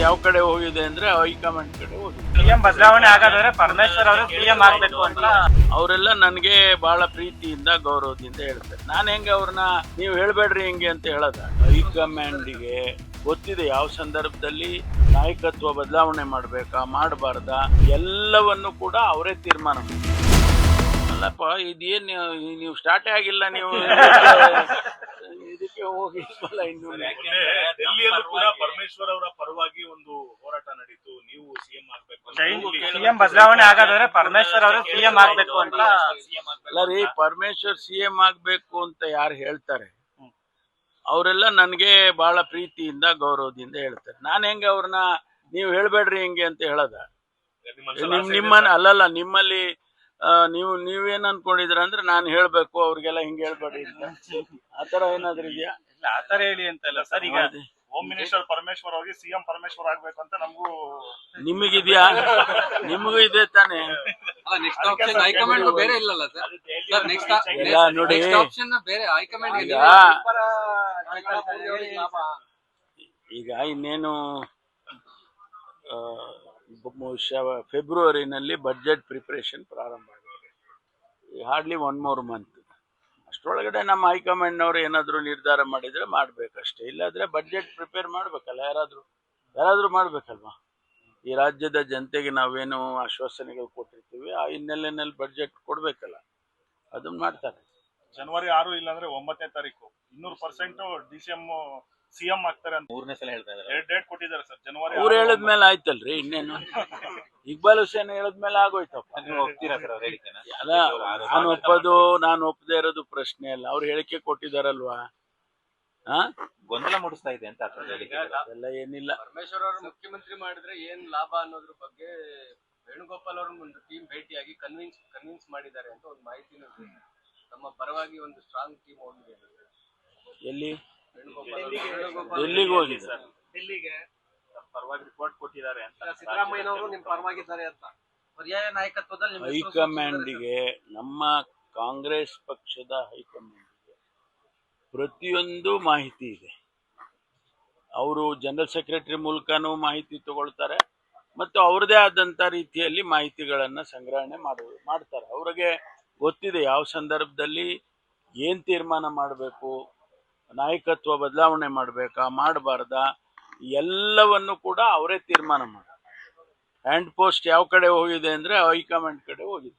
ಯಾವ ಕಡೆ ಹೋಗಿದೆ ಅಂದ್ರೆ ಹೈಕಮಾಂಡ್ ಕಡೆ ಹೋಗಿದೆ. ಸಿಎಂ ಬದಲಾವಣೆ ಆಗೋದಾದ್ರೆ ಪರಮೇಶ್ವರ್ ಅವರು ಸಿಎಂ ಆಗ್ಬೇಕು ಅಂತ ಅವರೆಲ್ಲ ನನಗೆ ಬಹಳ ಪ್ರೀತಿಯಿಂದ ಗೌರವದಿಂದ ಹೇಳ್ತಾರೆ. ನಾನು ಹೆಂಗೆ ಅವ್ರನ್ನ ನೀವು ಹೇಳ್ಬೇಡ್ರಿ ಹೆಂಗೆ ಅಂತ ಹೇಳೋದ. ಹೈಕಮಾಂಡಿಗೆ ಗೊತ್ತಿದೆ ಯಾವ ಸಂದರ್ಭದಲ್ಲಿ ನಾಯಕತ್ವ ಬದಲಾವಣೆ ಮಾಡ್ಬೇಕಾ ಮಾಡಬಾರ್ದಾ ಎಲ್ಲವನ್ನು ಕೂಡ ಅವರೇ ತೀರ್ಮಾನ ಮಾಡ್ತಾರೆ. ಅಲ್ಲಪ್ಪ ಇದೇನ್ ನೀವು ಸ್ಟಾರ್ಟೇ ಆಗಿಲ್ಲ, ನೀವು ಇದಕ್ಕೆ ಹೋಗಿ ಇನ್ನು ಡೆಲ್ಲಿಯಲ್ಲೂ ಕೂಡ ಪರಮೇಶ್ವರ್ ಅವರ ಪರವಾಗಿ ಒಂದು ಹೋರಾಟ ನಡೀತು. ನೀವು ಸಿಎಂ ಆಗ್ಬೇಕು, ಸಿಎಂ ಬದಲಾವಣೆ ಆಗೋದಾದ್ರೆ ಪರಮೇಶ್ವರ್ ಅವರು ಸಿಎಂ ಆಗ್ಬೇಕು ಅಂತ. ಅಲ್ಲ ರೀ, ಪರಮೇಶ್ವರ್ ಸಿಎಂ ಆಗ್ಬೇಕು ಅಂತ ಯಾರು ಹೇಳ್ತಾರೆ ಅವರೆಲ್ಲ ನನಗೆ ಬಹಳ ಪ್ರೀತಿಯಿಂದ ಗೌರವದಿಂದ ಹೇಳ್ತಾರೆ. ನಾನು ಹೆಂಗೆ ಅವ್ರನ್ನ ನೀವು ಹೇಳ್ಬೇಡ್ರಿ ಹೆಂಗೆ ಅಂತ ಹೇಳೋದ. ನಿಮ್ಮನ್ನ ಅಲ್ಲಲ್ಲ, ನಿಮ್ಮಲ್ಲಿ ನೀವೇನ್ ಅನ್ಕೊಂಡಿದ್ರ ಅಂದ್ರೆ ನಾನು ಹೇಳ್ಬೇಕು ಅವ್ರಿಗೆಲ್ಲ ಹಿಂಗೆ ಹೇಳ್ಬೇಡ್ರಿ ಅಂತ ಆತರ ಏನಾದ್ರು ಇದೆಯಾ? ಆತರ ಹೇಳಿ ಅಂತಲ್ಲ ಸರ್. ಈಗ ಹೋಮ್ ಮಿನಿಸ್ಟರ್ ಪರಮೇಶ್ವರ್ ಹೋಗಿ ಸಿಎಂ ಪರಮೇಶ್ವರ್ ಆಗ್ಬೇಕು ಅಂತ ನಮಗೂ ನಿಮಗಿದ್ಯಾ? ನಿಮಗೂ ಇದೆ ತಾನೆ. ಬೇರೆ ಇಲ್ಲಲ್ಲ ಸರ್. ಎಲ್ಲ ನೋಡಿ, ಈಗ ಇನ್ನೇನು ಫೆಬ್ರವರಿನಲ್ಲಿ ಬಜೆಟ್ ಪ್ರಿಪರೇಷನ್ ಪ್ರಾರಂಭ ಆಗಿದೆ. Hardly 1 more month. ಅಷ್ಟರೊಳಗಡೆ ನಮ್ಮ ಹೈಕಮಾಂಡ್ನವ್ರು ಏನಾದ್ರು ನಿರ್ಧಾರ ಮಾಡಿದ್ರೆ ಮಾಡ್ಬೇಕಷ್ಟೇ. ಇಲ್ಲಾದ್ರೆ ಬಜೆಟ್ ಪ್ರಿಪೇರ್ ಮಾಡ್ಬೇಕಲ್ಲ, ಯಾರಾದ್ರೂ ಮಾಡ್ಬೇಕಲ್ವಾ. ಈ ರಾಜ್ಯದ ಜನತೆಗೆ ನಾವೇನು ಆಶ್ವಾಸನೆಗಳು ಕೊಟ್ಟಿರ್ತೀವಿ ಆ ಹಿನ್ನೆಲೆಯಲ್ಲಿ ಬಜೆಟ್ ಕೊಡ್ಬೇಕಲ್ಲ, ಅದನ್ನ ಮಾಡ್ತಾರೆ. ಜನವರಿ 6 ಇಲ್ಲಾಂದ್ರೆ 9ನೇ ತಾರೀಕು 200% ಡಿಸಿಎಂ ಸಿಎಂ ಆಗ್ತಾರೆ ಅಂತ 3ನೇ ಸಲ ಹೇಳ್ತಾ ಇದ್ದಾರೆ. ಡೇಟ್ ಕೊಟ್ಟಿದ್ದಾರೆ ಸರ್, ಜನವರಿ. ಅವ್ರು ಹೇಳದ್ಮೇಲೆ ಆಯ್ತಲ್ರಿ, ಇನ್ನೇನು ಇಕ್ಬಾಲ್ ಹುಸೇನ್ ಹೇಳದ್ಮೇಲೆ ಆಗೋಯ್ತಪ್ಪ. ಅಲ್ಲ, ನಾನು ಒಪ್ಪದೇ ಇರೋದು ಪ್ರಶ್ನೆ ಅಲ್ಲ. ಅವ್ರು ಹೇಳಿಕೆ ಕೊಟ್ಟಿದಾರಲ್ವಾ, ಗೊಂದಲ ಮೂಡಿಸ್ತಾ ಇದೆ ಅಂತ ಎಲ್ಲ ಏನಿಲ್ಲ. ಪರಮೇಶ್ವರ್ ಅವರು ಮುಖ್ಯಮಂತ್ರಿ ಮಾಡಿದ್ರೆ ಏನ್ ಲಾಭ ಅನ್ನೋದ್ರ ಬಗ್ಗೆ ವೇಣುಗೋಪಾಲ್ ಅವ್ರ ಒಂದು ಟೀಮ್ ಭೇಟಿಯಾಗಿ ಕನ್ವಿನ್ಸ್ ಮಾಡಿದ್ದಾರೆ ಅಂತ ಒಂದು ಮಾಹಿತಿನೂ ಇದೆ. ನಮ್ಮ ಪರವಾಗಿ ಒಂದು ಸ್ಟ್ರಾಂಗ್ ಟೀಮ್ ಹೋಗಿದೆ. ಎಲ್ಲಿ ವೇಣುಗೋಪಾಲ್ ಎಲ್ಲಿಗೆ ಹೋಗಿದೆ? ಡೆಲ್ಲಿಗೆ ಪರವಾಗಿ ರಿಪೋರ್ಟ್ ಕೊಟ್ಟಿದ್ದಾರೆ ಅಂತ. ಸಿದ್ದರಾಮಯ್ಯನವರು ನಿಮ್ ಪರವಾಗಿದ್ದಾರೆ ಅಂತ ಪರ್ಯಾಯ ನಾಯಕತ್ವದಲ್ಲಿ ಹೈಕಮಾಂಡಿಗೆ, ನಮ್ಮ ಕಾಂಗ್ರೆಸ್ ಪಕ್ಷದ ಹೈಕಮಾಂಡಿಗೆ ಪ್ರತಿಯೊಂದು ಮಾಹಿತಿ ಇದೆ. ಅವರು ಜನರಲ್ ಸೆಕ್ರೆಟರಿ ಮೂಲಕನೂ ಮಾಹಿತಿ ತಗೊಳ್ತಾರೆ ಮತ್ತು ಅವ್ರದೇ ಆದಂಥ ರೀತಿಯಲ್ಲಿ ಮಾಹಿತಿಗಳನ್ನು ಸಂಗ್ರಹಣೆ ಮಾಡ್ತಾರೆ. ಅವ್ರಿಗೆ ಗೊತ್ತಿದೆ ಯಾವ ಸಂದರ್ಭದಲ್ಲಿ ಏನು ತೀರ್ಮಾನ ಮಾಡಬೇಕು, ನಾಯಕತ್ವ ಬದಲಾವಣೆ ಮಾಡಬೇಕಾ ಮಾಡಬಾರ್ದಾ ಎಲ್ಲವನ್ನು ಕೂಡ ಅವರೇ ತೀರ್ಮಾನ ಮಾಡ್ತಾರೆ. ಹ್ಯಾಂಡ್ ಪೋಸ್ಟ್ ಯಾವ ಕಡೆ ಹೋಗಿದೆ ಅಂದ್ರೆ ಹೈಕಮಾಂಡ್ ಕಡೆ ಹೋಗಿದೆ.